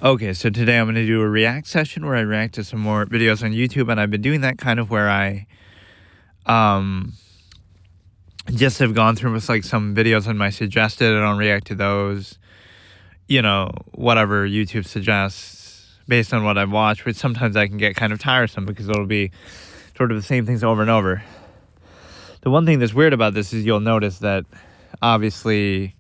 Okay, so today I'm going to do a react session where I react to some more videos on YouTube, and I've been doing that kind of where I just have gone through with like some videos on my suggested, and I'll react to those, you know, whatever YouTube suggests based on what I've watched, which sometimes I can get kind of tiresome because it'll be sort of the same things over and over. The one thing that's weird about this is you'll notice that obviously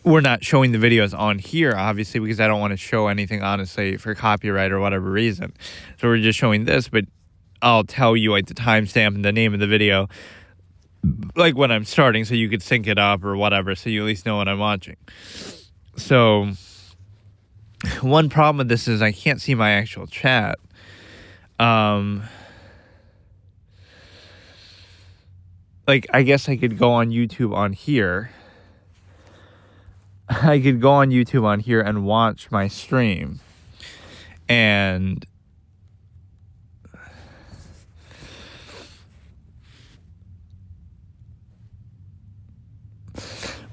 we're not showing the videos on here, obviously, because I don't want to show anything, honestly, for copyright or whatever reason. So we're just showing this, but I'll tell you, like, the timestamp and the name of the video, like, when I'm starting, so you could sync it up or whatever, so you at least know what I'm watching. So one problem with this is I can't see my actual chat. Like, I guess I could go on YouTube on here. I could go on YouTube on here and watch my stream, and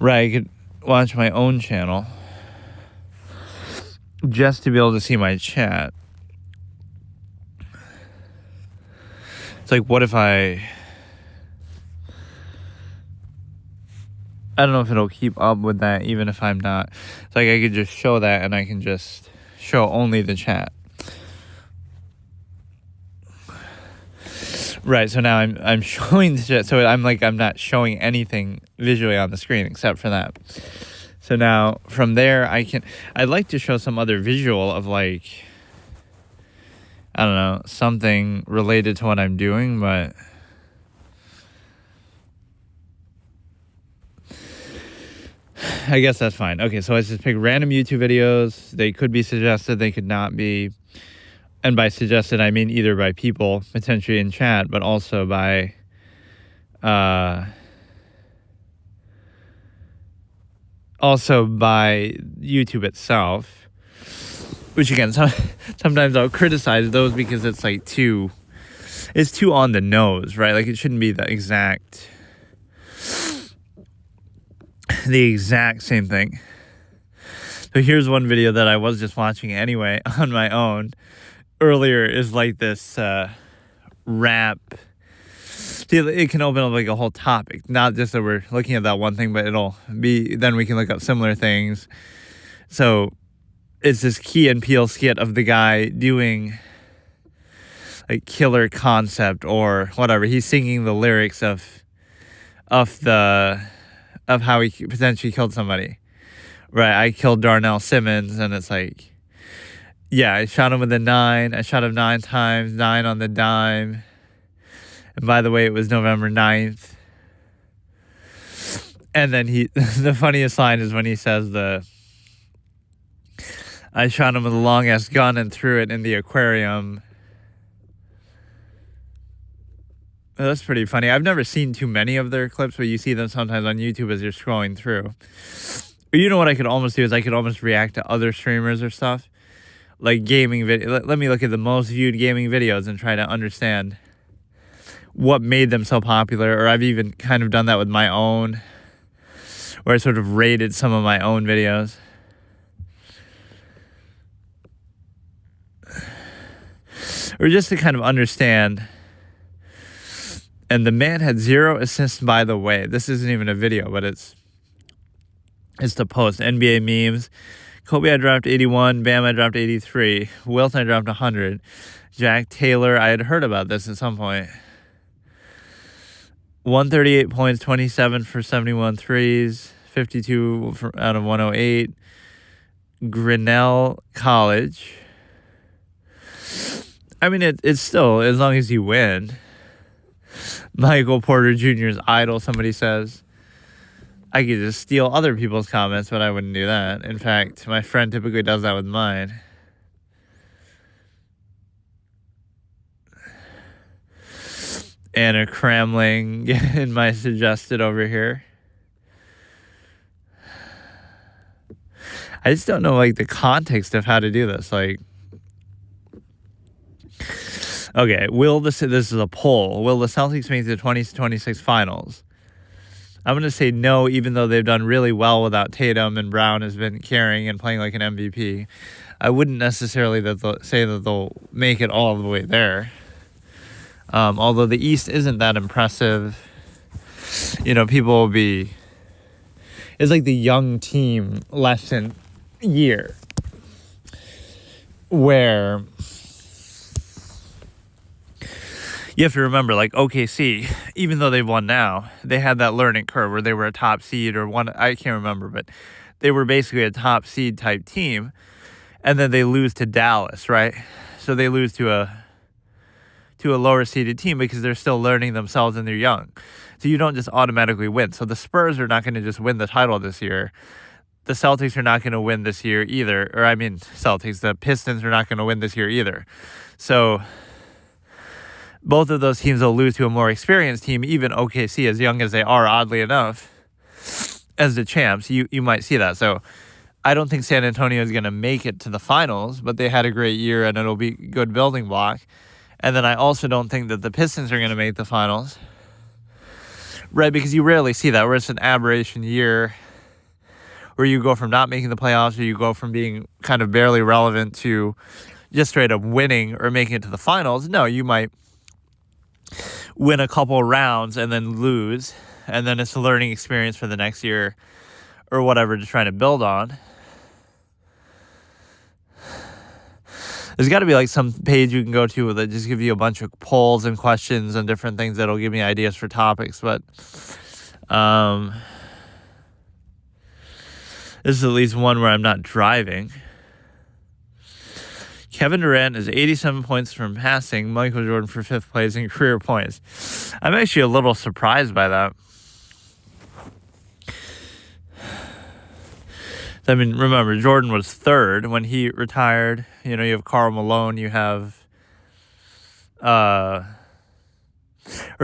right, I could watch my own channel just to be able to see my chat. It's like, what if I don't know if it'll keep up with that even if I'm not. It's like I could just show that and I can just show only the chat. Right, so now I'm showing the chat, so I'm not showing anything visually on the screen except for that. So now from there I'd like to show some other visual of, like, I don't know, something related to what I'm doing, but I guess that's fine. Okay, so I just pick random YouTube videos. They could be suggested, they could not be. And by suggested, I mean either by people, potentially in chat, but also by YouTube itself. Which, again, sometimes I'll criticize those because it's like it's too on the nose, right? Like, it shouldn't be the exact same thing. So here's one video that I was just watching anyway on my own earlier, is like this rap. It can open up like a whole topic, not just that we're looking at that one thing, but then we can look up similar things. So it's this Key and Peele skit of the guy doing like Killer Concept or whatever. He's singing the lyrics of how he potentially killed somebody. Right, I killed Darnell Simmons, and it's like, yeah, I shot him with a 9. I shot him 9 times, 9 on the dime. And by the way, it was November 9th. And then the funniest line is when he says I shot him with a long-ass gun and threw it in the aquarium. That's pretty funny. I've never seen too many of their clips, but you see them sometimes on YouTube as you're scrolling through. But you know what I could almost do is I could almost react to other streamers or stuff. Like gaming video. Let me look at the most viewed gaming videos and try to understand what made them so popular. Or I've even kind of done that with my own, where I sort of rated some of my own videos. Or just to kind of understand. And the man had 0 assists, by the way. This isn't even a video, but it's the post. NBA memes. Kobe, I dropped 81. Bam, I dropped 83. Wilt, I dropped 100. Jack Taylor, I had heard about this at some point. 138 points, 27 for 71 threes, 52 out of 108. Grinnell College. I mean, it's still, as long as you win. Michael Porter Jr.'s idol, somebody says. I could just steal other people's comments, but I wouldn't do that. In fact, my friend typically does that with mine. Anna Cramling in my suggested over here. I just don't know, like, the context of how to do this. Like, okay, this is a poll. Will the Celtics make the 2026 finals? I'm going to say no, even though they've done really well without Tatum and Brown has been carrying and playing like an MVP. I wouldn't necessarily say that they'll make it all the way there. Although the East isn't that impressive. People will be... It's like the young team lesson year where you have to remember, like OKC, even though they've won now, they had that learning curve where they were a top seed or one, I can't remember, but they were basically a top seed type team, and then they lose to Dallas, right? So they lose to a lower seeded team because they're still learning themselves and they're young. So you don't just automatically win. So the Spurs are not going to just win the title this year. The Celtics are not going to win this year either. The Pistons are not going to win this year either. So both of those teams will lose to a more experienced team, even OKC, as young as they are, oddly enough, as the champs. You might see that. So I don't think San Antonio is going to make it to the finals, but they had a great year and it'll be a good building block. And then I also don't think that the Pistons are going to make the finals, right? Because you rarely see that, where it's an aberration year where you go from not making the playoffs or you go from being kind of barely relevant to just straight up winning or making it to the finals. No, you might win a couple rounds and then lose, and then it's a learning experience for the next year or whatever to try to build on. There's got to be like some page you can go to that just give you a bunch of polls and questions and different things that'll give me ideas for topics. But this is at least one where I'm not driving. Kevin Durant is 87 points from passing Michael Jordan for 5th place in career points. I'm actually a little surprised by that. I mean, remember, Jordan was 3rd when he retired. You have Karl Malone, you have... or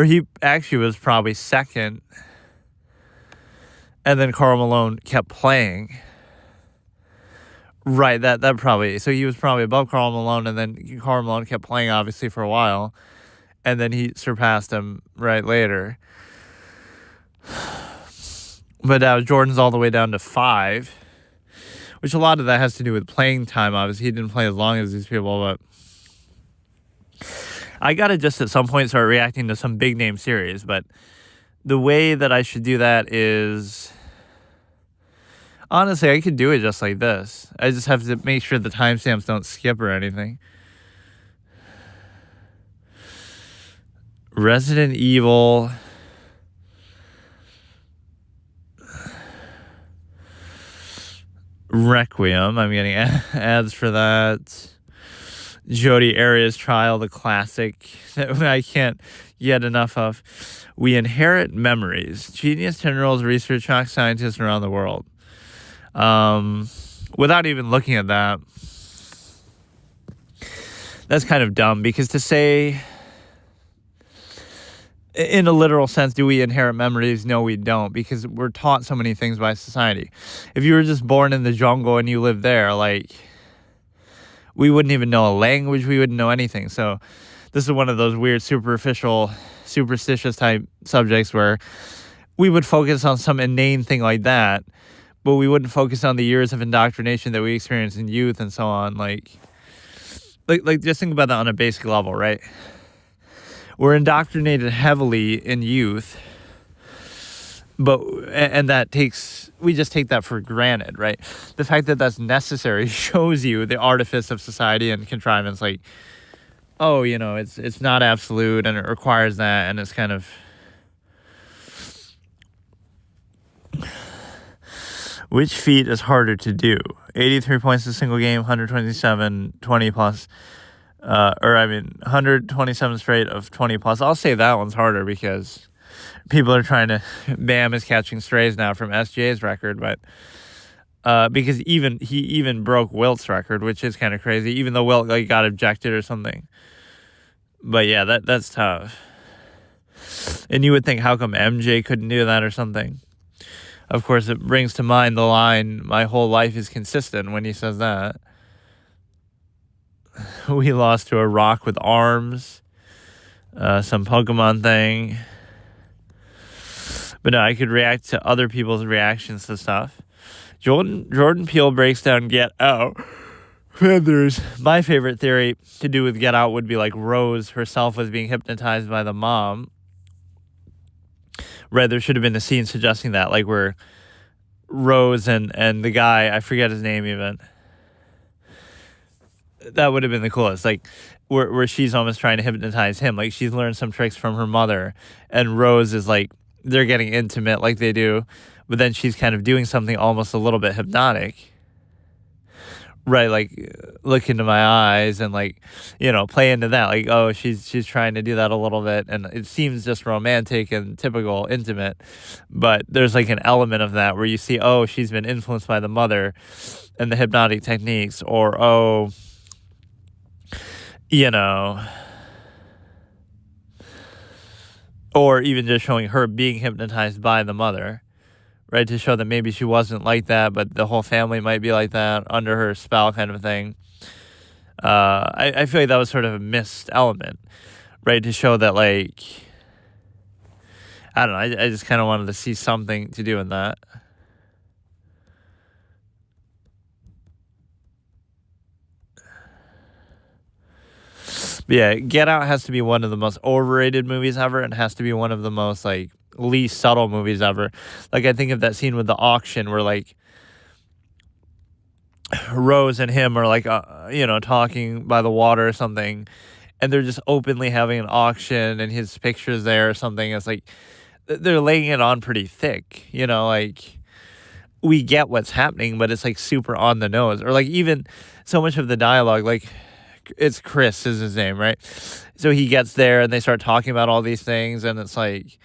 he actually was probably 2nd. And then Karl Malone kept playing. Right, that probably... So he was probably above Karl Malone, and then Karl Malone kept playing, obviously, for a while. And then he surpassed him right later. But now Jordan's all the way down to 5. Which a lot of that has to do with playing time, obviously. He didn't play as long as these people, but I got to just at some point start reacting to some big name series. But the way that I should do that is, honestly, I could do it just like this. I just have to make sure the timestamps don't skip or anything. Resident Evil... Requiem. I'm getting ads for that. Jodi Arias Trial, the classic that I can't get enough of. We Inherit Memories. Genius 10-year-olds research shock scientists around the world. Without even looking at that, that's kind of dumb, because to say, in a literal sense, do we inherit memories? No, we don't, because we're taught so many things by society. If you were just born in the jungle and you lived there, we wouldn't even know a language. We wouldn't know anything. So this is one of those weird, superficial, superstitious type subjects where we would focus on some inane thing like that, but we wouldn't focus on the years of indoctrination that we experienced in youth and so on. Like just think about that on a basic level, right? We're indoctrinated heavily in youth, and we just take that for granted, right? The fact that that's necessary shows you the artifice of society and contrivance. Like, oh, it's not absolute, and it requires that, and it's kind of... Which feat is harder to do? 83 points in a single game, 127, 20 plus... 127 straight of 20 plus. I'll say that one's harder because people are trying to... Bam is catching strays now from SJ's record, but because he even broke Wilt's record, which is kind of crazy, even though Wilt got ejected or something. But yeah, that's tough. And you would think, how come MJ couldn't do that or something? Of course, it brings to mind the line, "My whole life is consistent," when he says that. We lost to a rock with arms, some Pokemon thing. But no, I could react to other people's reactions to stuff. Jordan Peele breaks down Get Out. My favorite theory to do with Get Out would be like Rose herself was being hypnotized by the mom. Right, there should have been a scene suggesting that, like where Rose and the guy, I forget his name even. That would have been the coolest. Like where she's almost trying to hypnotize him. Like she's learned some tricks from her mother, and Rose is like, they're getting intimate like they do, but then she's kind of doing something almost a little bit hypnotic. Right, like look into my eyes and like, play into that. Like, oh, she's trying to do that a little bit, and it seems just romantic and typical intimate, but there's like an element of that where you see, oh, she's been influenced by the mother and the hypnotic techniques, or oh, or even just showing her being hypnotized by the mother. Right, to show that maybe she wasn't like that, but the whole family might be like that under her spell, kind of thing. I feel like that was sort of a missed element, right? To show that, like, I don't know. I just kind of wanted to see something to do in that. But yeah, Get Out has to be one of the most overrated movies ever, and has to be one of the most like least subtle movies ever. Like I think of that scene with the auction where like Rose and him are like talking by the water or something, and they're just openly having an auction and his picture's there or something. It's like they're laying it on pretty thick, like we get what's happening, but it's like super on the nose. Or like even so much of the dialogue, like it's Chris is his name, right? So he gets there and they start talking about all these things, and it's like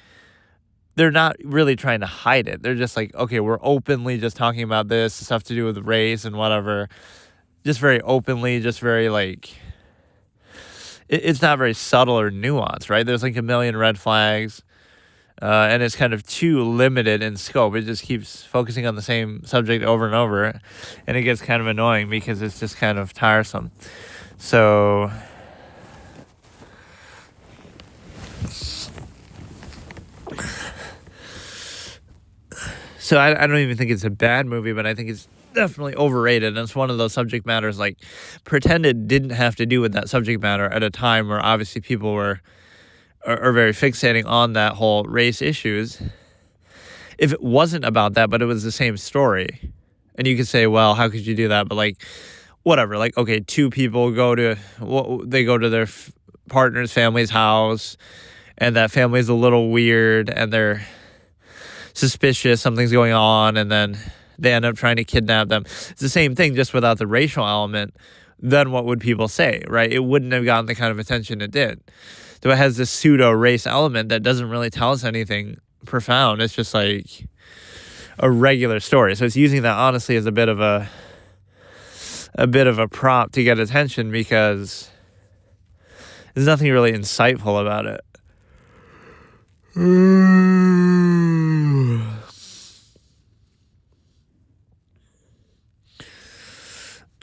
they're not really trying to hide it. They're just like, okay, we're openly just talking about this stuff to do with race and whatever, just very openly, just very like it's not very subtle or nuanced, right? There's like a million red flags, and it's kind of too limited in scope. It just keeps focusing on the same subject over and over, and it gets kind of annoying because it's just kind of tiresome. So I don't even think it's a bad movie, but I think it's definitely overrated. And it's one of those subject matters, like, pretend it didn't have to do with that subject matter at a time where obviously people are very fixating on that whole race issues. If it wasn't about that, but it was the same story, and you could say, well, how could you do that? But like, whatever, like, okay, two people go to their partner's family's house, and that family's a little weird, and they're suspicious something's going on, and then they end up trying to kidnap them. It's the same thing, just without the racial element. Then what would people say, right? It wouldn't have gotten the kind of attention it did. So it has this pseudo-race element that doesn't really tell us anything profound. It's just like a regular story. So it's using that honestly as a bit of a prop to get attention, because there's nothing really insightful about it.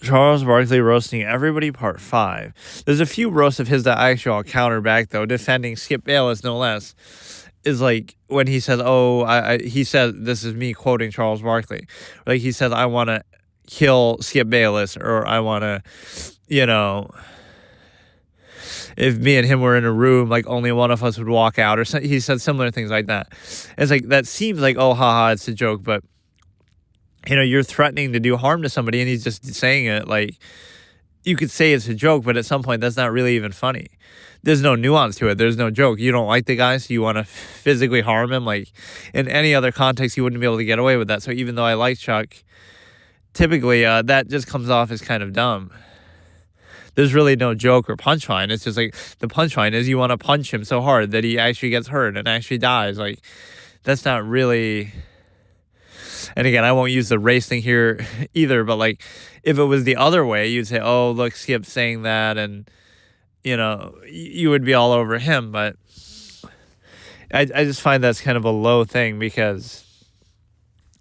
Charles Barkley roasting everybody, part 5. There's a few roasts of his that I actually all counter back, though, defending Skip Bayless no less. Is like when he says, he said, this is me quoting Charles Barkley, like he says, I want to kill Skip Bayless, or I want to, if me and him were in a room, like only one of us would walk out, or he said similar things like that. It's like, that seems like, oh, haha, it's a joke, but you're threatening to do harm to somebody, and he's just saying it. Like, you could say it's a joke, but at some point that's not really even funny. There's no nuance to it. There's no joke. You don't like the guy, so you want to physically harm him. Like, in any other context, you wouldn't be able to get away with that. So even though I like Chuck, typically that just comes off as kind of dumb. There's really no joke or punchline. It's just like, the punchline is you want to punch him so hard that he actually gets hurt and actually dies. Like, that's not really... And again, I won't use the race thing here either, but like, if it was the other way, you'd say, oh, look, Skip's saying that, and, you would be all over him. But I just find that's kind of a low thing, because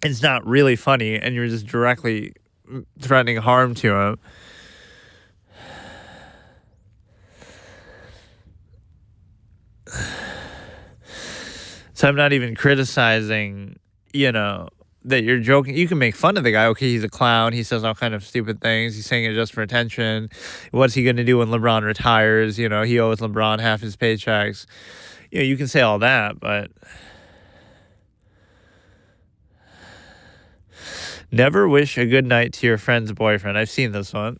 it's not really funny, and you're just directly threatening harm to him. So I'm not even criticizing, that you're joking. You can make fun of the guy. Okay, he's a clown. He says all kind of stupid things. He's saying it just for attention. What's he going to do when LeBron retires? He owes LeBron half his paychecks. You can say all that, but never wish a good night to your friend's boyfriend. I've seen this one.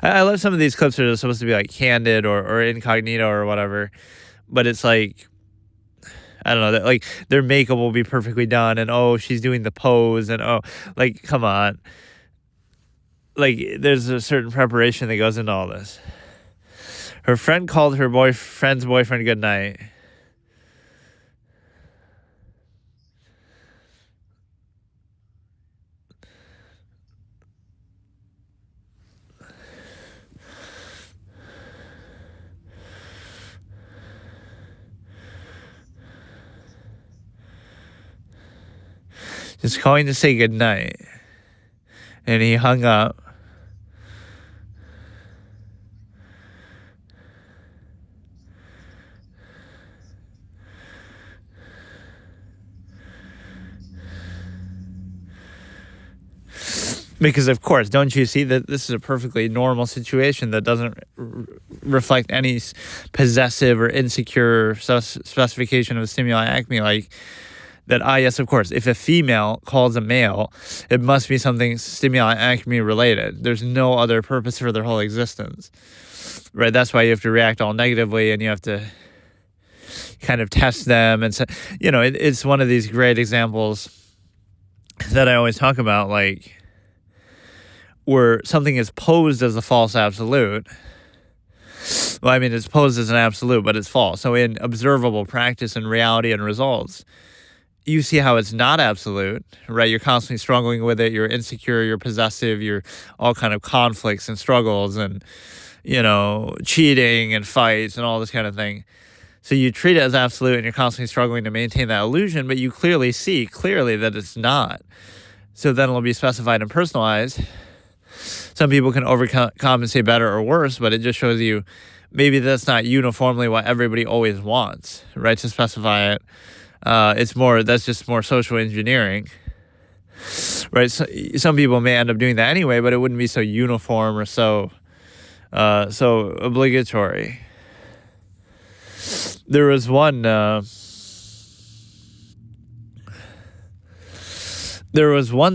I love some of these clips that are supposed to be like candid or incognito or whatever, but it's like, I don't know, that like their makeup will be perfectly done and oh, she's doing the pose and oh, like, come on. Like, there's a certain preparation that goes into all this. Her friend called her friend's boyfriend good night. Just calling to say good night. And he hung up. Because, of course, don't you see that this is a perfectly normal situation that doesn't reflect any possessive or insecure specification of stimuli acme, like that, yes, of course, if a female calls a male, it must be something stimuli acme related. There's no other purpose for their whole existence, right? That's why you have to react all negatively and you have to kind of test them. And so, it's one of these great examples that I always talk about, like, where something is posed as a false absolute. Well, I mean, it's posed as an absolute, but it's false. So in observable practice and reality and results, you see how it's not absolute, right? You're constantly struggling with it. You're insecure, you're possessive, you're all kind of conflicts and struggles and, cheating and fights and all this kind of thing. So you treat it as absolute and you're constantly struggling to maintain that illusion, but you clearly see that it's not. So then it'll be specified and personalized. Some people can overcompensate better or worse, but it just shows you maybe that's not uniformly what everybody always wants, right? To specify it. That's just more social engineering, right? So, some people may end up doing that anyway, but it wouldn't be so uniform or so obligatory. There was one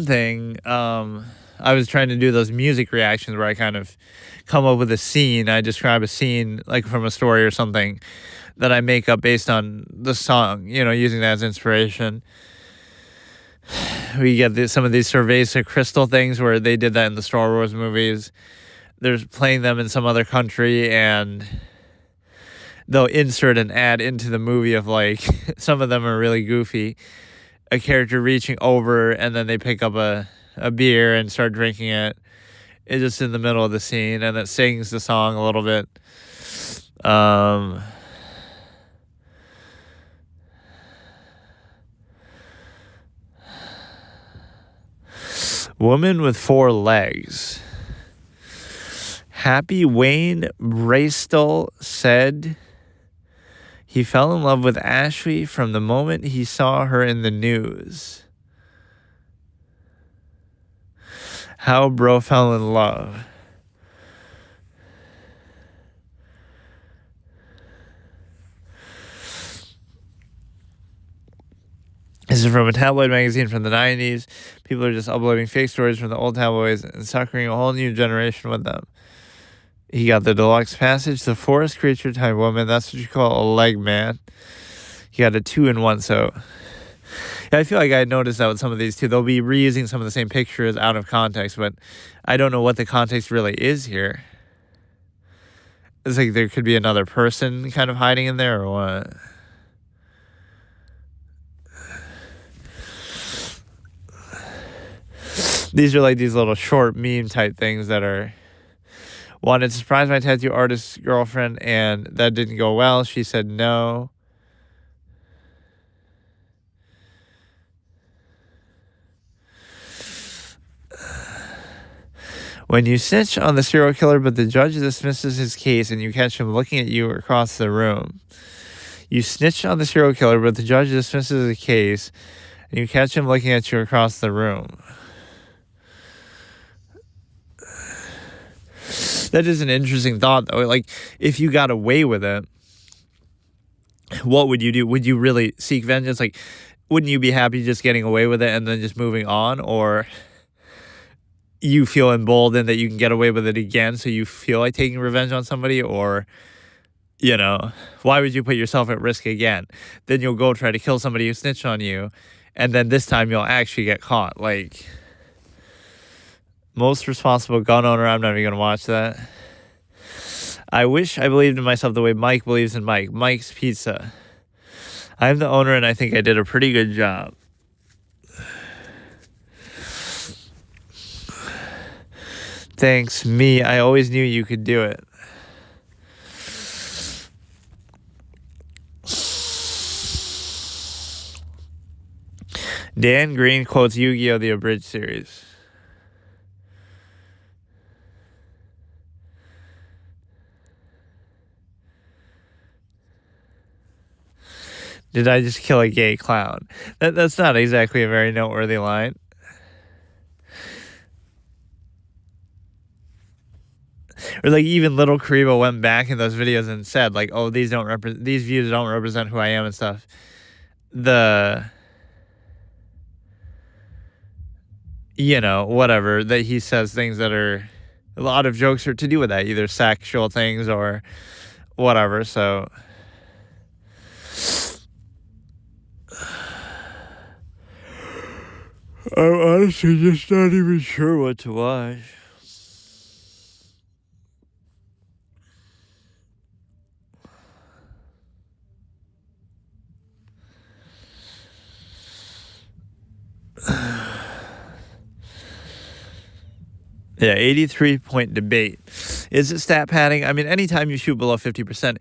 thing, I was trying to do those music reactions where I kind of come up with a scene. I describe a scene like from a story or something that I make up based on the song, using that as inspiration. We get some of these Cerveza Crystal things where they did that in the Star Wars movies. They're playing them in some other country and they'll insert an ad into the movie of like, some of them are really goofy. A character reaching over and then they pick up a beer and start drinking it. It's just in the middle of the scene and it sings the song a little bit. Woman with 4 legs. Happy Wayne Bracewell said he fell in love with Ashley from the moment he saw her in the news. How bro fell in love. This is from a tabloid magazine from the 90s. People are just uploading fake stories from the old tabloids and suckering a whole new generation with them. He got the deluxe passage, the forest creature type woman. That's what you call a leg man. He got a 2-in-1, so... Yeah, I feel like I noticed that with some of these too. They'll be reusing some of the same pictures out of context, but I don't know what the context really is here. It's like there could be another person kind of hiding in there or what? These are like these little short meme type things that are... Wanted to surprise my tattoo artist's girlfriend and that didn't go well. She said no. When you snitch on the serial killer, but the judge dismisses his case and you catch him looking at you across the room, You snitched on the serial killer, but the judge dismisses the case, and you catch him looking at you across the room. That is an interesting thought, though. Like, if you got away with it, what would you do? Would you really seek vengeance? Like, wouldn't you be happy just getting away with it and then just moving on? Or you feel emboldened that you can get away with it again, so you feel like taking revenge on somebody? Or, you know, why would you put yourself at risk again? Then you'll go try to kill somebody who snitched on you, and then this time you'll actually get caught. Like, most responsible gun owner, I'm not even going to watch that. I wish I believed in myself the way Mike believes in Mike. Mike's Pizza. I'm the owner, and I think I did a pretty good job. Thanks, me. I always knew you could do it. Dan Green quotes Yu-Gi-Oh! The Abridged series. Did I just kill a gay clown? That's not exactly a very noteworthy line. Or like even Little Karibo went back in those videos and said like, "Oh, these views don't represent who I am" and stuff. Whatever, that he says things that are, a lot of jokes are to do with that, either sexual things or whatever. So I'm honestly just not even sure what to watch. Yeah, 83-point debate. Is it stat padding? I mean, anytime you shoot below 50%,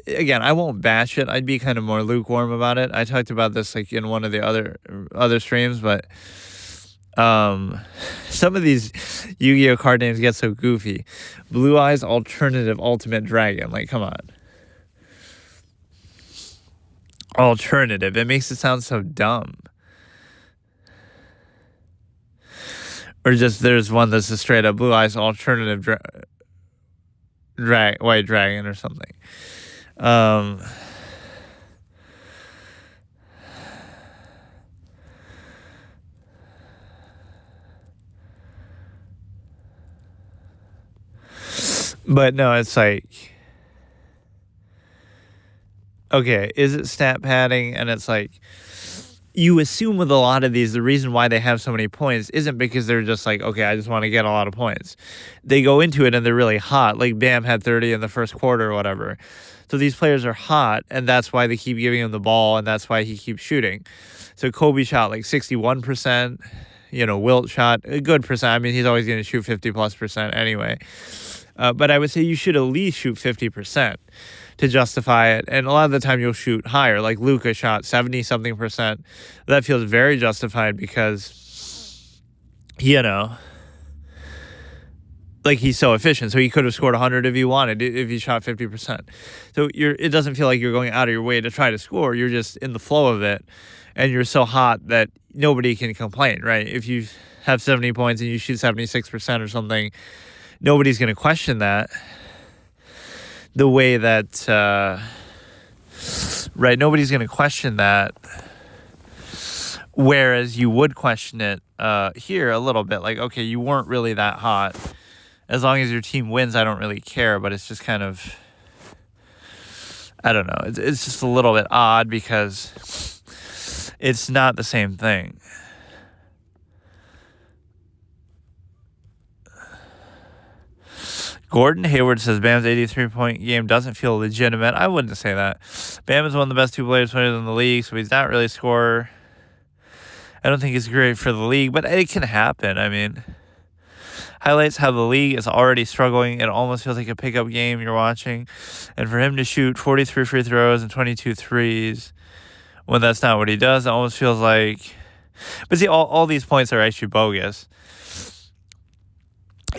again, I won't bash it. I'd be kind of more lukewarm about it. I talked about this like in one of the other streams, but some of these Yu-Gi-Oh card names get so goofy. Blue Eyes Alternative Ultimate Dragon. Like, come on. Alternative. It makes it sound so dumb. Or just there's one that's a straight up Blue Eyes Alternative White Dragon or something. But no, it's like, okay, is it stat padding? And it's like, you assume with a lot of these, the reason why they have so many points isn't because they're just like, okay, I just want to get a lot of points. They go into it and they're really hot. Like Bam had 30 in the first quarter or whatever. So these players are hot, and that's why they keep giving him the ball, and that's why he keeps shooting. So Kobe shot like 61%. Wilt shot a good percent. I mean, he's always going to shoot 50+% anyway. But I would say you should at least shoot 50% to justify it. And a lot of the time you'll shoot higher. Like Luka shot 70-something%. That feels very justified because, like he's so efficient. So he could have scored 100 if he wanted, if he shot 50%. So it doesn't feel like you're going out of your way to try to score. You're just in the flow of it. And you're so hot that nobody can complain, right? If you have 70 points and you shoot 76% or something, nobody's going to question that. The way that, right, nobody's going to question that. Whereas you would question it here a little bit. Like, okay, you weren't really that hot. As long as your team wins, I don't really care. But it's just kind of, I don't know. It's just a little bit odd because it's not the same thing. Gordon Hayward says Bam's 83-point game doesn't feel legitimate. I wouldn't say that. Bam is one of the best two-players in the league, so he's not really a scorer. I don't think he's great for the league, but it can happen. I mean, highlights how the league is already struggling. It almost feels like a pickup game you're watching. And for him to shoot 43 free throws and 22 threes, when that's not what he does, it almost feels like... But see, all these points are actually bogus.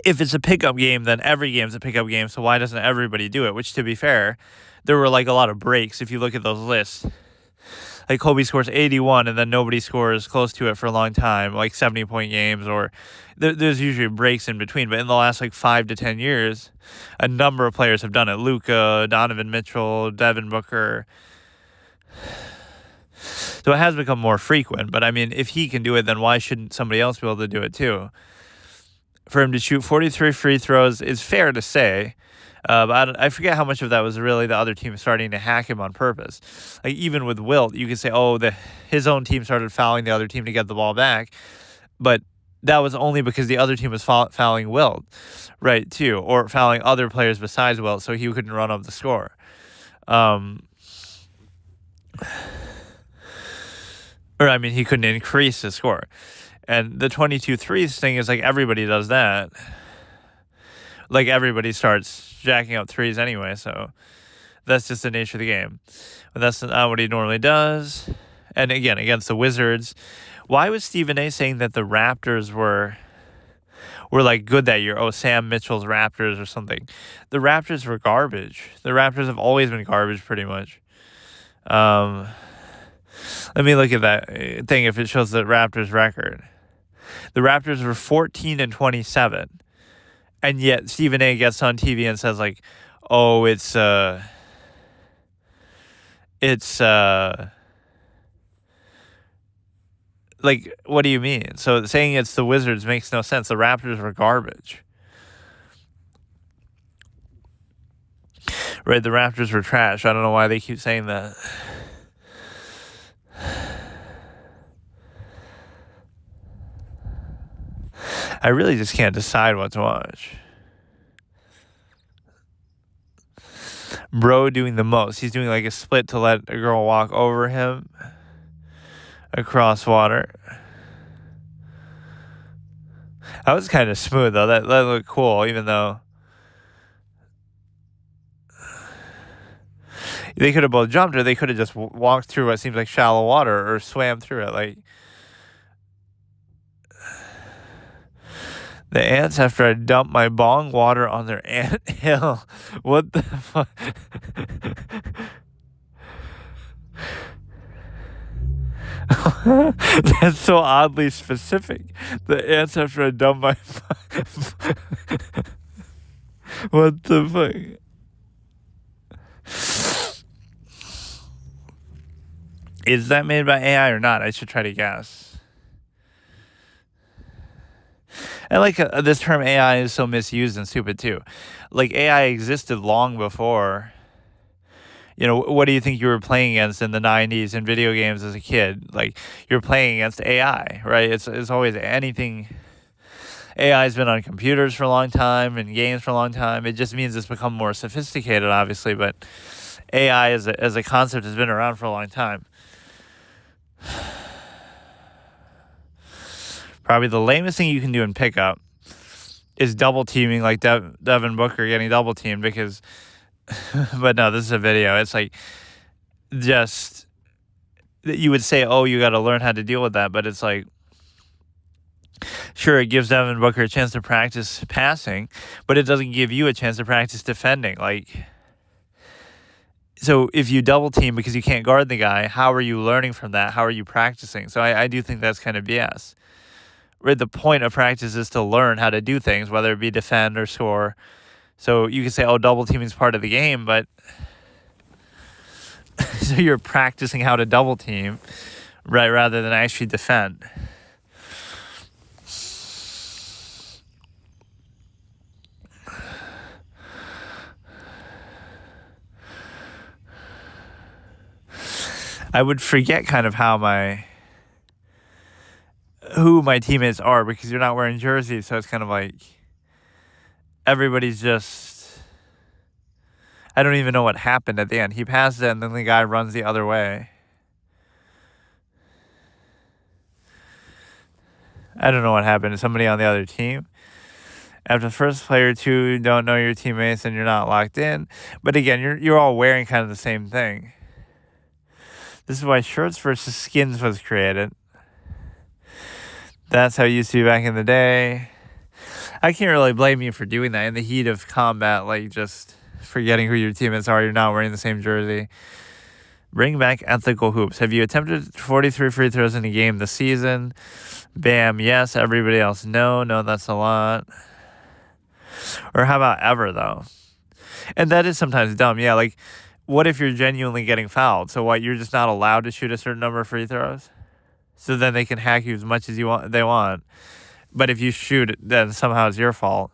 if it's a pickup game, then every game's a pickup game, so why doesn't everybody do it? Which, to be fair, there were like a lot of breaks if you look at those lists. Like Kobe scores 81 and then nobody scores close to it for a long time, like 70-point games, or there's usually breaks in between. But in the last like 5 to 10 years, a number of players have done it. Luka, Donovan Mitchell, Devin Booker. So it has become more frequent. But I mean, if he can do it, then why shouldn't somebody else be able to do it too? For him to shoot 43 free throws is fair to say. But I forget how much of that was really the other team starting to hack him on purpose. Like even with Wilt, you could say, oh, his own team started fouling the other team to get the ball back. But that was only because the other team was fouling Wilt, right, too, or fouling other players besides Wilt, so he couldn't run up the score. Or, I mean, he couldn't increase the score. And the 22 threes thing is like everybody does that. Like everybody starts jacking up threes anyway, so that's just the nature of the game. But that's not what he normally does. And again, against the Wizards, why was Stephen A saying that the Raptors were like good that year? Oh, Sam Mitchell's Raptors or something. The Raptors were garbage. The Raptors have always been garbage pretty much. Let me look at that thing if it shows the Raptors record. The Raptors were 14-27. And yet Stephen A gets on TV and says like, oh, it's like, what do you mean? So saying it's the Wizards makes no sense. The Raptors were garbage. Right, the Raptors were trash. I don't know why they keep saying that. I really just can't decide what to watch. Bro doing the most. He's doing like a split to let a girl walk over him across water. That was kind of smooth though. That looked cool, even though they could have both jumped or they could have just walked through what seems like shallow water or swam through it. Like the ants after I dumped my bong water on their ant hill. What the fuck? That's so oddly specific. The ants after I dumped my... What the fuck? Is that made by AI or not? I should try to guess. And like this term AI is so misused and stupid too. Like AI existed long before. You know, what do you think you were playing against in the 90s in video games as a kid? Like you're playing against AI, right? It's always anything. AI has been on computers for a long time and games for a long time. It just means it's become more sophisticated, obviously. But AI as a concept has been around for a long time. Probably the lamest thing you can do in pickup is double teaming, like Devin Booker getting double teamed because, but no, this is a video. It's like just, you would say, oh, you got to learn how to deal with that. But it's like, sure, it gives Devin Booker a chance to practice passing, but it doesn't give you a chance to practice defending. Like, so if you double team because you can't guard the guy, how are you learning from that? How are you practicing? So I do think that's kind of BS. Right, the point of practice is to learn how to do things, whether it be defend or score. So you can say, oh, double teaming is part of the game, but so you're practicing how to double team, right, rather than actually defend. I would forget kind of who my teammates are because you're not wearing jerseys, so it's kind of like everybody's just, I don't even know what happened at the end. He passes it and then the guy runs the other way. I don't know what happened to somebody on the other team. After the first player or two, you don't know your teammates and you're not locked in. But again, you're all wearing kind of the same thing. This is why shirts versus skins was created. That's how it used to be back in the day. I can't really blame you for doing that in the heat of combat, like just forgetting who your teammates are. You're not wearing the same jersey. Bring back ethical hoops. Have you attempted 43 free throws in a game this season? Bam, yes. Everybody else, no. No, that's a lot. Or how about ever, though? And that is sometimes dumb. Yeah, like, what if you're genuinely getting fouled? So what, you're just not allowed to shoot a certain number of free throws? So then they can hack you as much as they want. But if you shoot it, then somehow it's your fault.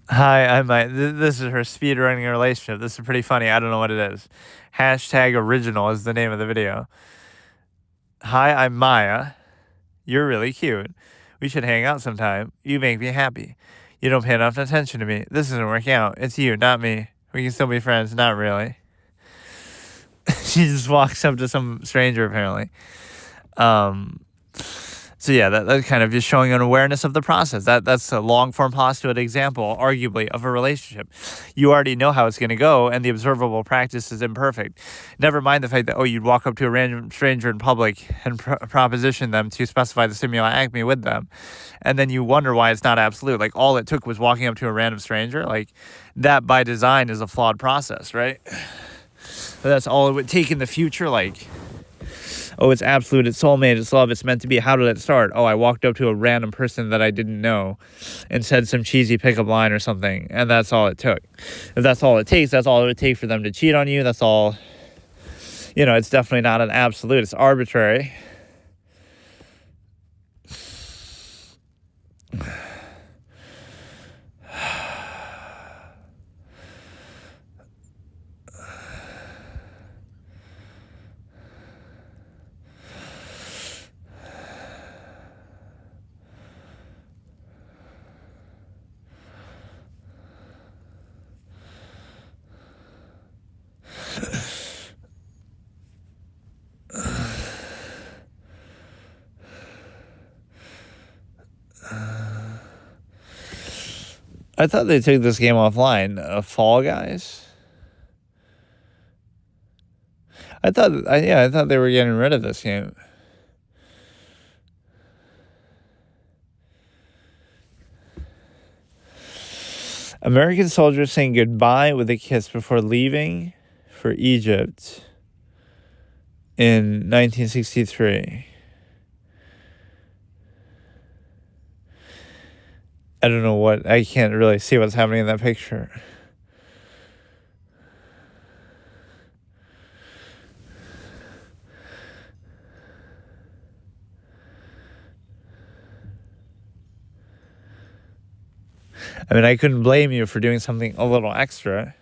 Hi, I'm Mike. This is her speedrunning a relationship. This is pretty funny. I don't know what it is. Hashtag original is the name of the video. Hi, I'm Maya. You're really cute. We should hang out sometime. You make me happy. You don't pay enough attention to me. This isn't working out. It's you, not me. We can still be friends. Not really. She just walks up to some stranger, apparently. So yeah, that kind of is showing an awareness of the process. That's a long-form postulate example, arguably, of a relationship. You already know how it's going to go, and the observable practice is imperfect. Never mind the fact that, you'd walk up to a random stranger in public and proposition them to specify the stimuli acme with them. And then you wonder why it's not absolute. Like, all it took was walking up to a random stranger. Like, that by design is a flawed process, right? But that's all it would take in the future, like... it's absolute, it's soulmate, it's love, it's meant to be. How did it start? I walked up to a random person that I didn't know and said some cheesy pickup line or something, and that's all it took. If that's all it takes, that's all it would take for them to cheat on you. That's all, it's definitely not an absolute. It's arbitrary. I thought they took this game offline. Fall Guys? I thought they were getting rid of this game. American soldiers saying goodbye with a kiss before leaving for Egypt in 1963. I don't know I can't really see what's happening in that picture. I mean, I couldn't blame you for doing something a little extra.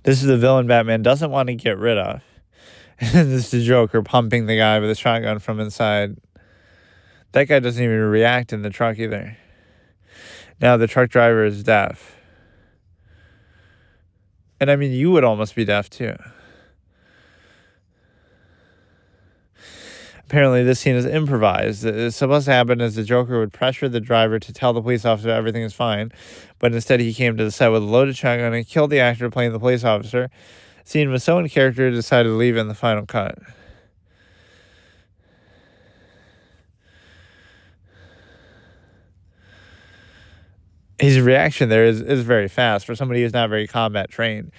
This is the villain Batman doesn't want to get rid of. And this is the Joker pumping the guy with a shotgun from inside. That guy doesn't even react in the truck either. Now the truck driver is deaf. And I mean, you would almost be deaf too. Apparently, this scene is improvised. It's supposed to happen as the Joker would pressure the driver to tell the police officer everything is fine, but instead he came to the set with a loaded shotgun and killed the actor playing the police officer. The scene was so in character, decided to leave in the final cut. His reaction there is very fast for somebody who's not very combat trained.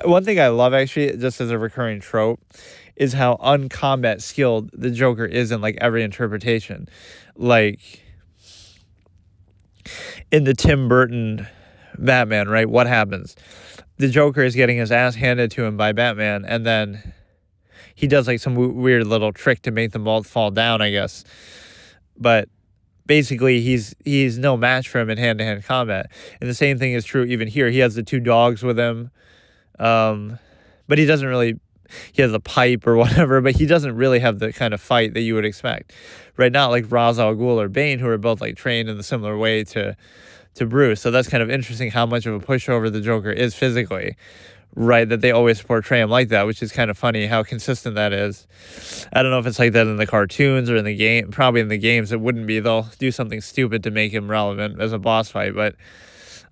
One thing I love, actually, just as a recurring trope, is how uncombat skilled the Joker is in like every interpretation. Like in the Tim Burton Batman, right? What happens? The Joker is getting his ass handed to him by Batman, and then he does like some weird little trick to make them both fall down, I guess. But basically, he's no match for him in hand-to-hand combat. And the same thing is true even here. He has the two dogs with him, but he doesn't really... He has a pipe or whatever, but he doesn't really have the kind of fight that you would expect. Right now, like Ra's al Ghul or Bane, who are both like trained in a similar way to to Bruce. So that's kind of interesting how much of a pushover the Joker is physically, right? That they always portray him like that, which is kind of funny how consistent that is. I don't know if it's like that in the cartoons or in the game. Probably in the games it wouldn't be. They'll do something stupid to make him relevant as a boss fight, but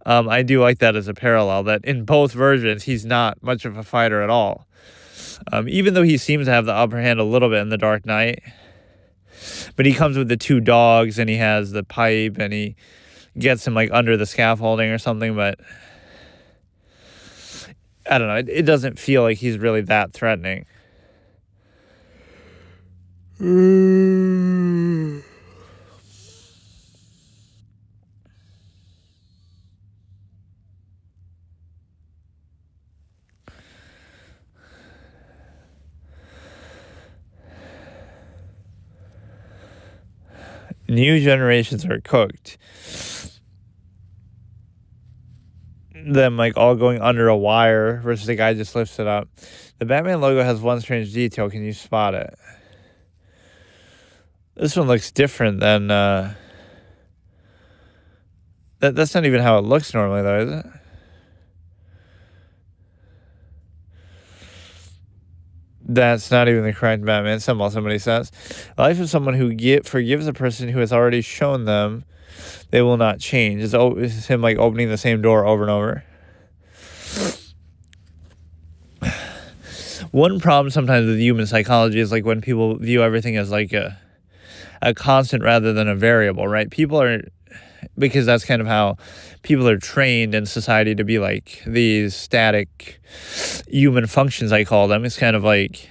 I do like that as a parallel, that in both versions he's not much of a fighter at all. Even though he seems to have the upper hand a little bit in The Dark Knight. But he comes with the 2 dogs, and he has the pipe, and he gets him like under the scaffolding or something, but I don't know. It doesn't feel like he's really that threatening. New generations are cooked. Them like all going under a wire versus the guy just lifts it up. The Batman logo has one strange detail. Can you spot it? This one looks different than that's not even how it looks normally, though, is it? That's not even the correct Batman symbol, somebody says. The life of someone who forgives a person who has already shown them they will not change. It's him like opening the same door over and over. One problem sometimes with human psychology is like when people view everything as like a constant rather than a variable, right? Because that's kind of how people are trained in society to be like these static human functions, I call them. It's kind of like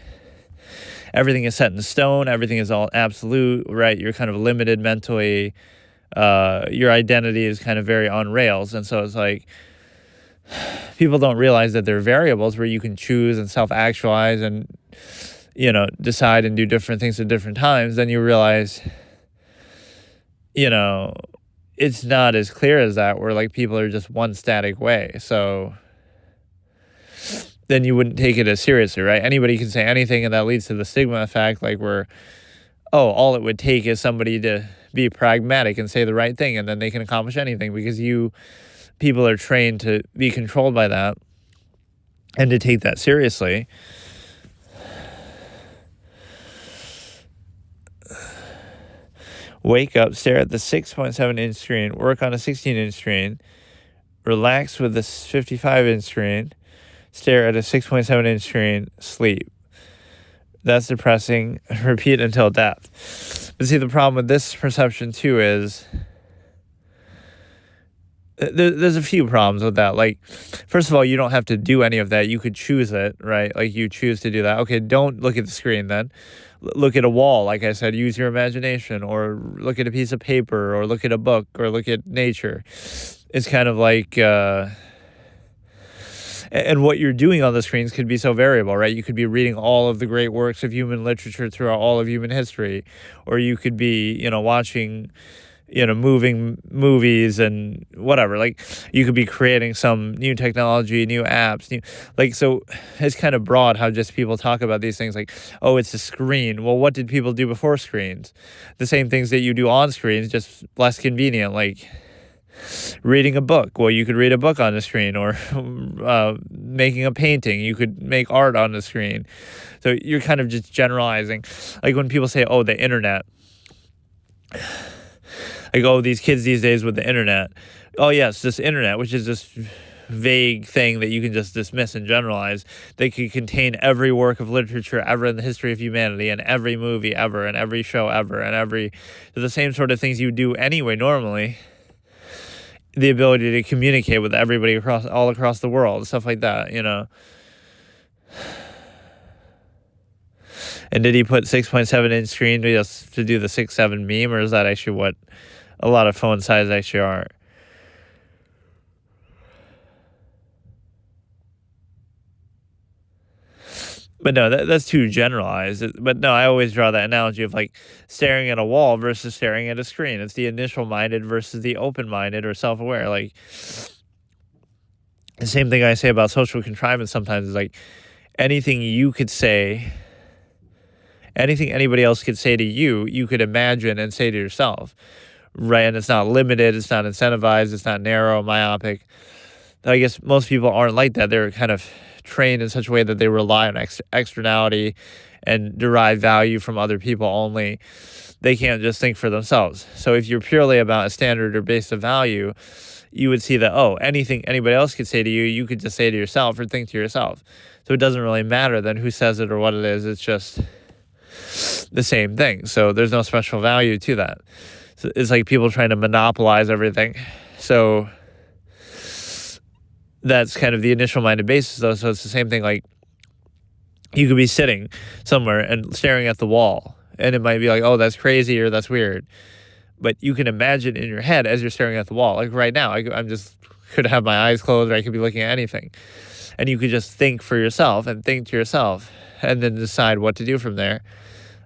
everything is set in stone, everything is all absolute, right? You're kind of limited mentally. Your identity is kind of very on rails. And so it's like people don't realize that there are variables where you can choose and self-actualize and, decide and do different things at different times. Then you realize, it's not as clear as that, where like people are just one static way. So then you wouldn't take it as seriously, right? Anybody can say anything, and that leads to the stigma effect, like where, all it would take is somebody to be pragmatic and say the right thing, and then they can accomplish anything, because people are trained to be controlled by that and to take that seriously. Wake up, stare at the 6.7-inch screen, work on a 16-inch screen, relax with the 55-inch screen, stare at a 6.7-inch screen, sleep. That's depressing. Repeat until death. But see, the problem with this perception too is there's a few problems with that. Like, first of all, you don't have to do any of that. You could choose it, right? Like, you choose to do that. Okay, don't look at the screen then. Look at a wall, like I said, use your imagination, or look at a piece of paper, or look at a book, or look at nature. It's kind of like, and what you're doing on the screens could be so variable, right? You could be reading all of the great works of human literature throughout all of human history, or you could be, watching, moving movies and whatever. Like, you could be creating some new technology, new apps, so it's kind of broad how just people talk about these things like, oh, it's a screen. Well, what did people do before screens? The same things that you do on screens, just less convenient, like reading a book. Well, you could read a book on the screen, or making a painting. You could make art on the screen. So you're kind of just generalizing. Like when people say, oh, the internet. Like, oh, these kids these days with the internet. Oh, yes, this internet, which is this vague thing that you can just dismiss and generalize. They could contain every work of literature ever in the history of humanity, and every movie ever, and every show ever, and the same sort of things you do anyway normally. The ability to communicate with everybody all across the world, stuff like that, And did he put 6.7-inch screen just to do the 6.7 meme, or is that actually what a lot of phone sizes actually are? But no, that's too generalized. But no, I always draw that analogy of like staring at a wall versus staring at a screen. It's the initial-minded versus the open-minded or self-aware. Like, the same thing I say about social contrivance sometimes is like anything you could say, anything anybody else could say to you, you could imagine and say to yourself, right? And it's not limited, it's not incentivized, it's not narrow, myopic. I guess most people aren't like that. They're kind of trained in such a way that they rely on externality and derive value from other people only. They can't just think for themselves. So if you're purely about a standard or base of value, you would see that, oh, anything anybody else could say to you, you could just say to yourself or think to yourself. So it doesn't really matter then who says it or what it is. It's just the same thing. So there's no special value to that. So it's like people trying to monopolize everything. So that's kind of the initial minded basis, though. So it's the same thing. Like, you could be sitting somewhere and staring at the wall, and it might be like, oh, that's crazy or that's weird. But you can imagine in your head as you're staring at the wall. Like right now, I'm just could have my eyes closed, or I could be looking at anything. And you could just think for yourself and think to yourself and then decide what to do from there.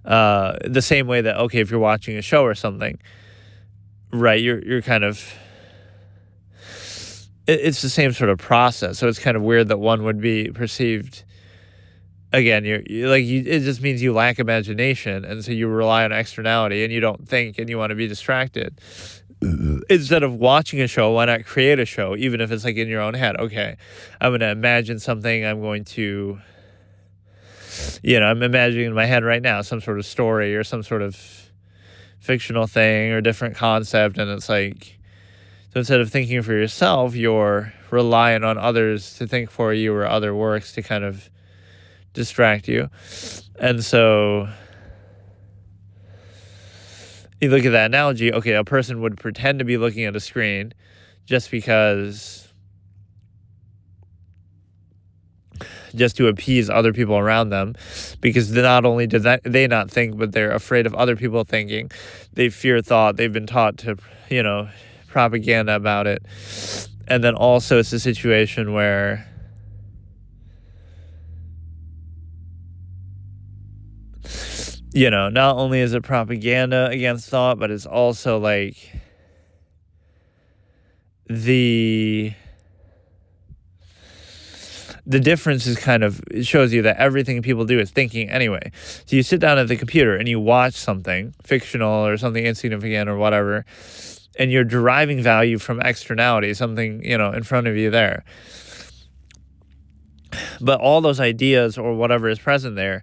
The same way that, okay, if you're watching a show or something, right, you're kind of... It's the same sort of process. So it's kind of weird that one would be perceived... Again, it just means you lack imagination, and so you rely on externality, and you don't think, and you want to be distracted. Instead of watching a show, why not create a show, even if it's like in your own head? Okay, I'm going to imagine something. I'm going to, I'm imagining in my head right now some sort of story or some sort of fictional thing or different concept, and it's like, so instead of thinking for yourself, you're relying on others to think for you or other works to kind of distract you. And so you look at that analogy, okay, a person would pretend to be looking at a screen just to appease other people around them, because not only do they not think, but they're afraid of other people thinking. They fear thought. They've been taught to, propaganda about it. And then also it's a situation where not only is it propaganda against thought, but it's also like the difference is it shows you that everything people do is thinking anyway. So you sit down at the computer and you watch something fictional or something insignificant or whatever, and you're deriving value from externality, something, in front of you there. But all those ideas or whatever is present there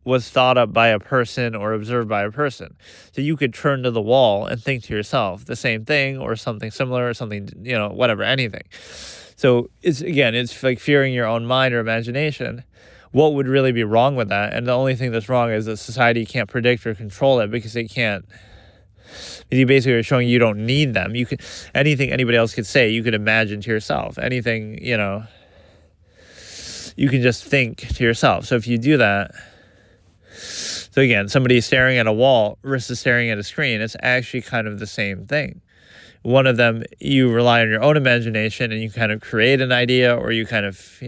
was thought up by a person or observed by a person. So you could turn to the wall and think to yourself the same thing or something similar or something, whatever, anything. So it's like fearing your own mind or imagination. What would really be wrong with that? And the only thing that's wrong is that society can't predict or control it, because they can't. You basically are showing you don't need them. You could, anything anybody else could say, you could imagine to yourself. Anything, you can just think to yourself. So if you do that, so again, somebody staring at a wall versus staring at a screen, it's actually kind of the same thing. One of them, you rely on your own imagination and you kind of create an idea, or you kind of,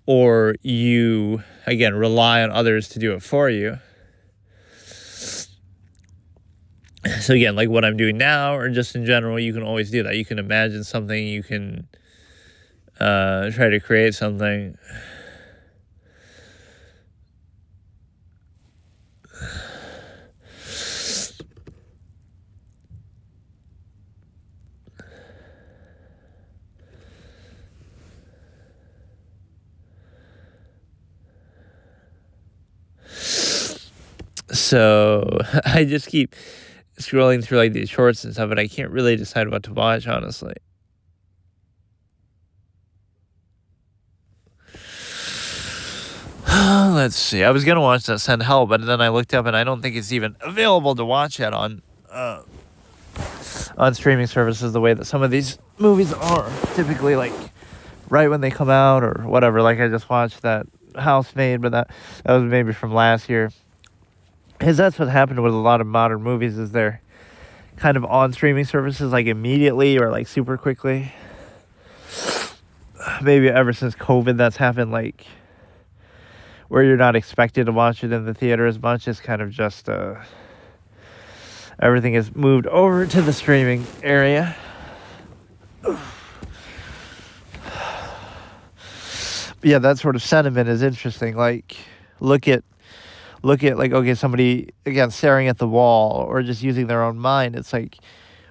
or you, again, rely on others to do it for you. So again, like what I'm doing now, or just in general, you can always do that. You can imagine something, you can try to create something. So I just keep scrolling through like these shorts and stuff, but I can't really decide what to watch, honestly. Let's see. I was gonna watch that Send Hell, but then I looked up and I don't think it's even available to watch yet on streaming services the way that some of these movies are typically, like right when they come out or whatever. Like I just watched that Housemaid, but that was maybe from last year. Because that's what happened with a lot of modern movies, is they're kind of on streaming services like immediately or like super quickly. Maybe ever since COVID that's happened, like where you're not expected to watch it in the theater as much. It's kind of just everything is moved over to the streaming area. Yeah, that sort of sentiment is interesting. Like look at look at, like, okay, somebody, again, staring at the wall or just using their own mind. It's like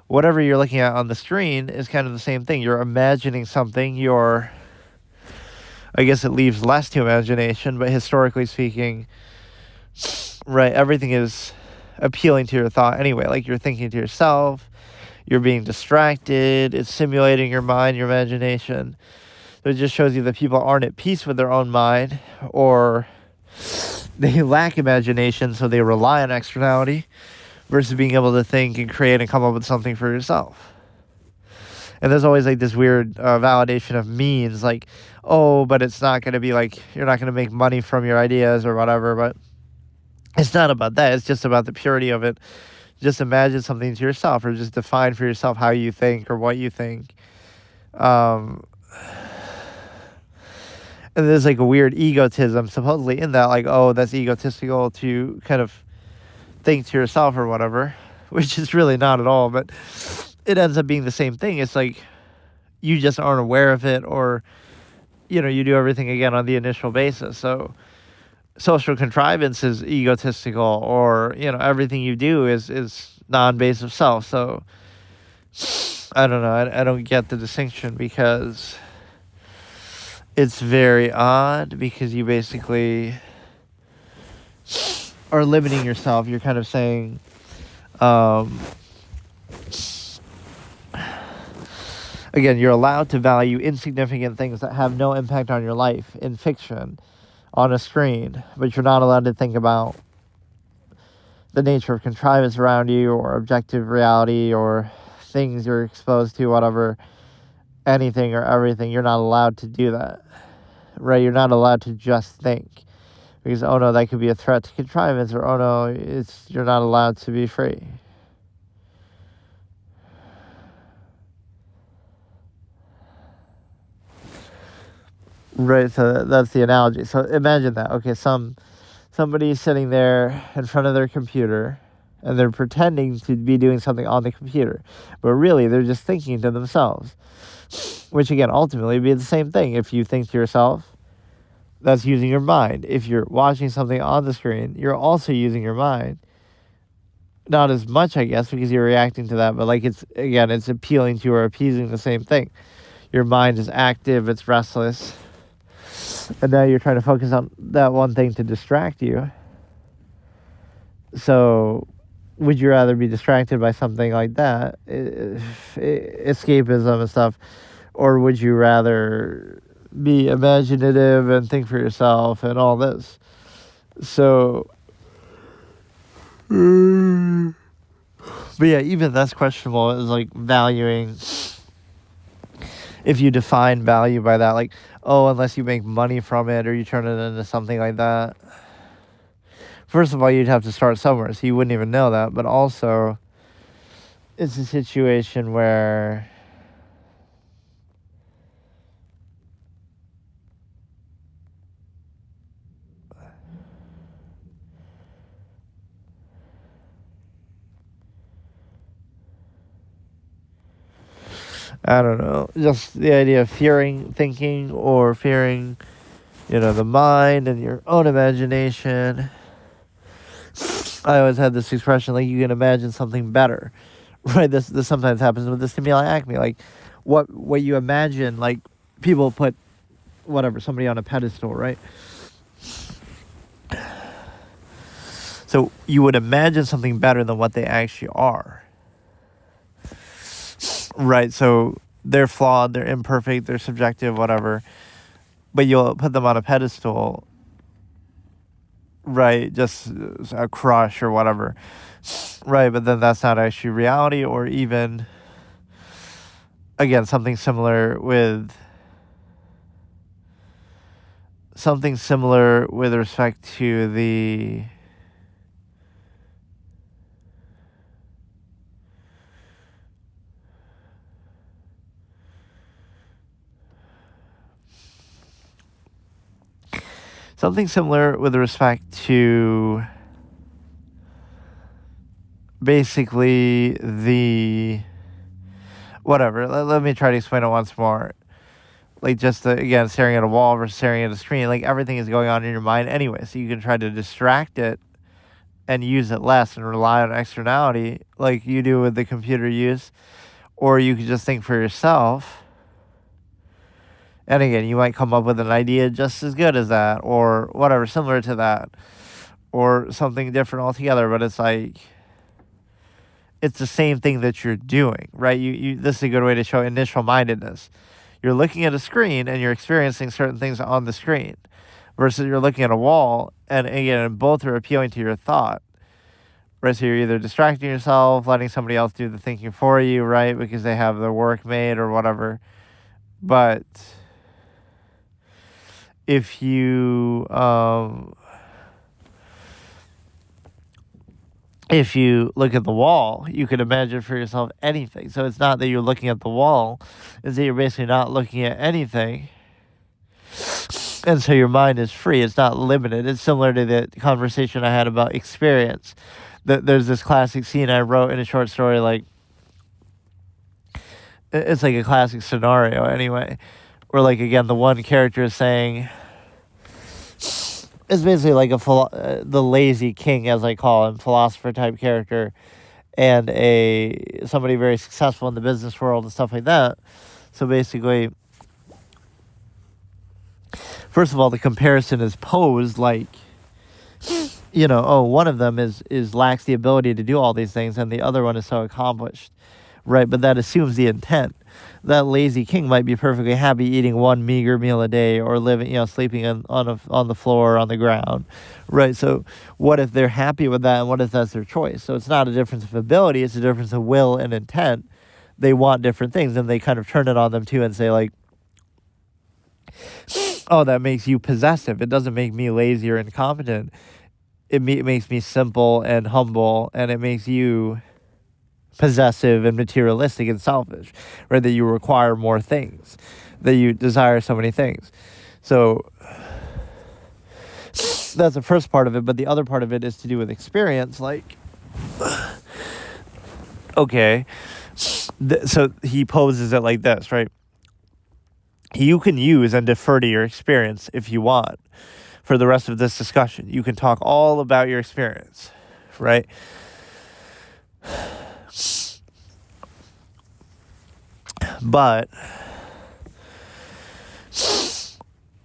whatever you're looking at on the screen is kind of the same thing. You're imagining something. I guess it leaves less to imagination, but historically speaking, right, everything is appealing to your thought anyway. Like, you're thinking to yourself, you're being distracted, it's simulating your mind, your imagination. So it just shows you that people aren't at peace with their own mind, or they lack imagination, so they rely on externality versus being able to think and create and come up with something for yourself. And there's always like this weird validation of means, like, oh, but it's not going to be like, you're not going to make money from your ideas or whatever. But it's not about that. It's just about the purity of it. Just imagine something to yourself, or just define for yourself how you think or what you think. And there's like a weird egotism supposedly in that, like, oh, that's egotistical to kind of think to yourself or whatever, which is really not at all. But it ends up being the same thing. It's like you just aren't aware of it, or, you know, you do everything again on the initial basis. So social contrivance is egotistical, or, you know, everything you do is non-base of self. So I don't know. I don't get the distinction, because it's very odd, because you basically are limiting yourself. You're kind of saying, again, you're allowed to value insignificant things that have no impact on your life in fiction on a screen, but you're not allowed to think about the nature of contrivance around you, or objective reality, or things you're exposed to, whatever, anything or everything. You're not allowed to do that, right? You're not allowed to just think, because, oh no, that could be a threat to contrivance, or, oh no, you're not allowed to be free. Right, so that's the analogy. So imagine that. Okay, somebody's sitting there in front of their computer, and they're pretending to be doing something on the computer, but really they're just thinking to themselves, which again ultimately would be the same thing. If you think to yourself, that's using your mind. If you're watching something on the screen, you're also using your mind. Not as much, I guess, because you're reacting to that, but like, it's appealing to or appeasing the same thing. Your mind is active, it's restless, and now you're trying to focus on that one thing to distract you. So would you rather be distracted by something like that, escapism and stuff, or would you rather be imaginative and think for yourself and all this? So, but yeah, even that's questionable. Is like valuing, if you define value by that, like, oh, unless you make money from it or you turn it into something like that. First of all, you'd have to start somewhere, so you wouldn't even know that. But also, it's a situation where I don't know, just the idea of fearing thinking, or fearing, the mind and your own imagination. I always had this expression, like, you can imagine something better, right? This sometimes happens with the stimuli acme. Like, what you imagine, like, people put somebody on a pedestal, right? So you would imagine something better than what they actually are, right? So they're flawed, they're imperfect, they're subjective, whatever, but you'll put them on a pedestal, right? Just a crush or whatever, right? But then that's not actually reality. Or even, again, something similar with respect to the basically the whatever. Let me try to explain it once more. Like just, again, staring at a wall versus staring at a screen, like everything is going on in your mind anyway. So you can try to distract it and use it less and rely on externality like you do with the computer use. Or you could just think for yourself. And again, you might come up with an idea just as good as that, or whatever, similar to that, or something different altogether. But it's like, it's the same thing that you're doing, right? This is a good way to show initial mindedness. You're looking at a screen and you're experiencing certain things on the screen versus you're looking at a wall, and again, both are appealing to your thought. Right, so you're either distracting yourself, letting somebody else do the thinking for you, right, because they have their work made or whatever. But if you look at the wall, you can imagine for yourself anything. So it's not that you're looking at the wall, it's that you're basically not looking at anything. And so your mind is free. It's not limited. It's similar to the conversation I had about experience. There's this classic scene I wrote in a short story, like, it's like a classic scenario anyway, where, like, again, the one character is saying, it's basically like the lazy king, as I call him, philosopher type character, and somebody very successful in the business world and stuff like that. So basically, first of all, the comparison is posed like, one of them is lacks the ability to do all these things, and the other one is so accomplished, right? But that assumes the intent. That lazy king might be perfectly happy eating one meager meal a day, or living, sleeping on the floor or on the ground, right? So what if they're happy with that, and what if that's their choice? So it's not a difference of ability, it's a difference of will and intent. They want different things, and they kind of turn it on them too and say, like, oh, that makes you possessive. It doesn't make me lazy or incompetent. It makes me simple and humble, and it makes you possessive and materialistic and selfish, right? That you require more things, that you desire so many things. So that's the first part of it, but the other part of it is to do with experience. Like, okay, so he poses it like this, right? You can use and defer to your experience if you want. For the rest of this discussion, you can talk all about your experience, right? But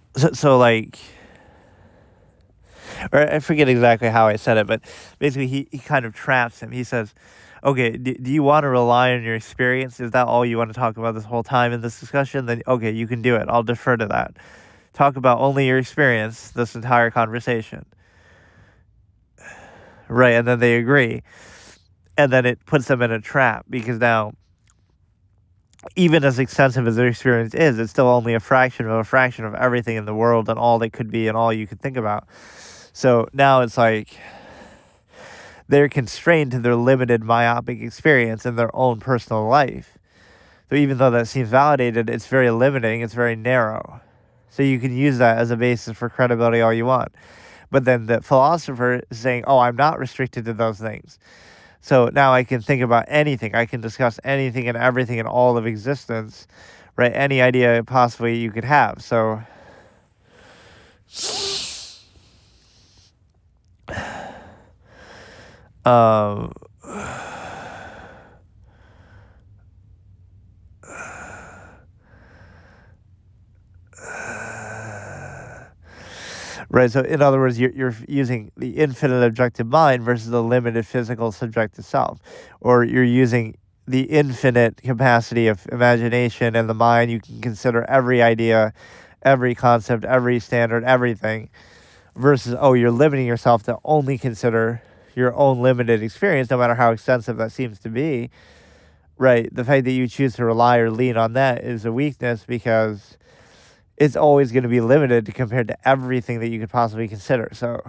so like, or I forget exactly how I said it, but basically he kind of traps him. He says, okay, do you want to rely on your experience? Is that all you want to talk about this whole time in this discussion? Then okay, you can do it. I'll defer to that. Talk about only your experience this entire conversation. Right, and then they agree. And then it puts them in a trap, because now, even as extensive as their experience is, it's still only a fraction of everything in the world and all that could be and all you could think about. So now it's like they're constrained to their limited myopic experience in their own personal life. So even though that seems validated, it's very limiting, it's very narrow. So you can use that as a basis for credibility all you want. But then the philosopher is saying, oh, I'm not restricted to those things. So now I can think about anything. I can discuss anything and everything in all of existence, right? Any idea possibly you could have. So right, so in other words, you're using the infinite objective mind versus the limited physical subjective self. Or you're using the infinite capacity of imagination and the mind. You can consider every idea, every concept, every standard, everything. Versus, oh, you're limiting yourself to only consider your own limited experience, no matter how extensive that seems to be. Right, the fact that you choose to rely or lean on that is a weakness, because it's always going to be limited compared to everything that you could possibly consider. So,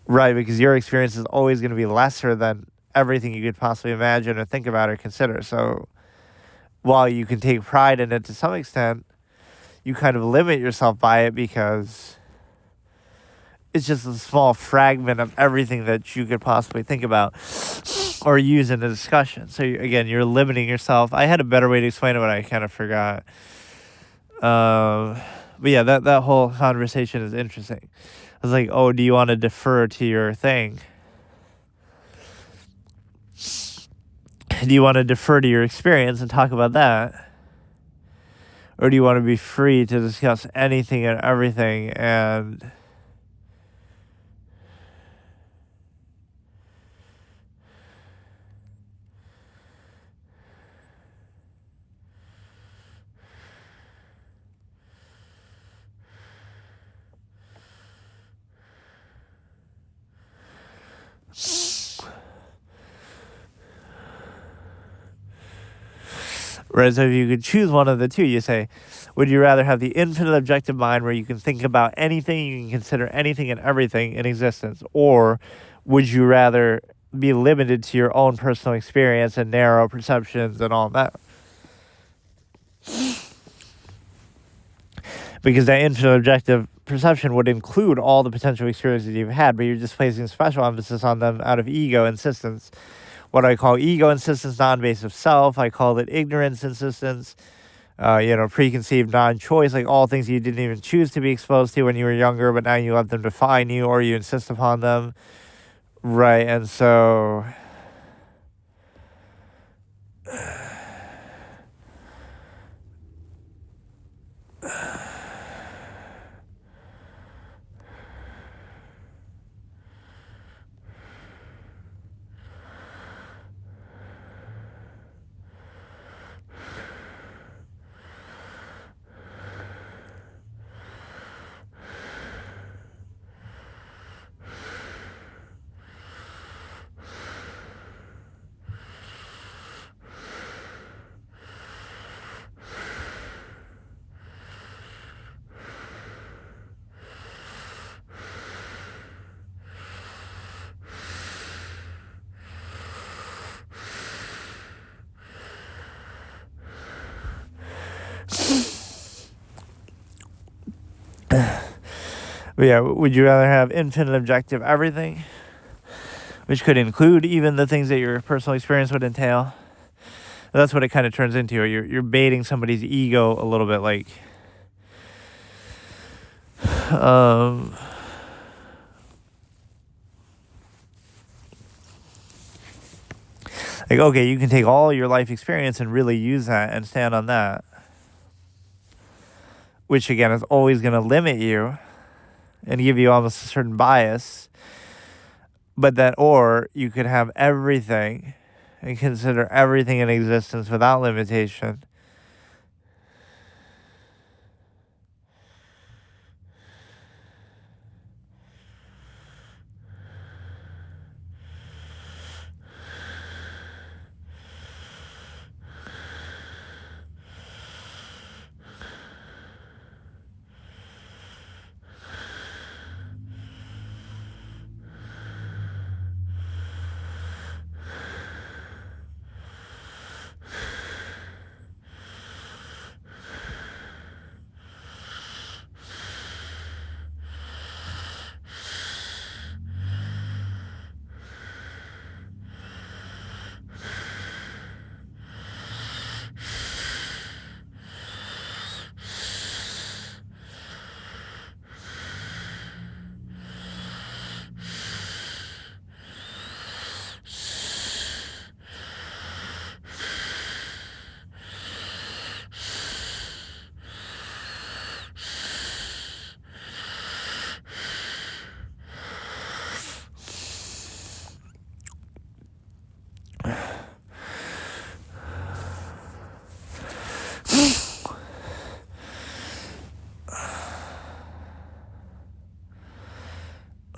right, because your experience is always going to be lesser than everything you could possibly imagine or think about or consider. So, while you can take pride in it to some extent, you kind of limit yourself by it, because it's just a small fragment of everything that you could possibly think about. or use in a discussion. So again, you're limiting yourself. I had a better way to explain it, but I kind of forgot. But yeah, that whole conversation is interesting. I was like, oh, do you want to defer to your thing? Do you want to defer to your experience and talk about that? Or do you want to be free to discuss anything and everything and right? So if you could choose one of the two, you say, would you rather have the infinite objective mind where you can think about anything, you can consider anything and everything in existence, or would you rather be limited to your own personal experience and narrow perceptions and all that? Because that infinite objective perception would include all the potential experiences you've had, but you're just placing special emphasis on them out of ego insistence. What I call ego insistence, non-invasive self. I call it ignorance insistence, preconceived non-choice, like all things you didn't even choose to be exposed to when you were younger, but now you let them define you or you insist upon them. Right, and so... But yeah, would you rather have infinite objective everything, which could include even the things that your personal experience would entail? That's what it kind of turns into. You're baiting somebody's ego a little bit, like, okay, you can take all your life experience and really use that and stand on that, which again is always going to limit you and give you almost a certain bias. But that, or you could have everything and consider everything in existence without limitation.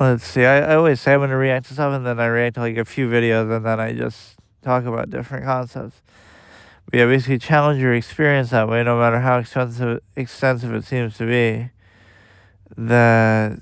Let's see, I always say I'm going to react to stuff, and then I react to like a few videos, and then I just talk about different concepts. But yeah, basically challenge your experience that way, no matter how extensive it seems to be. That...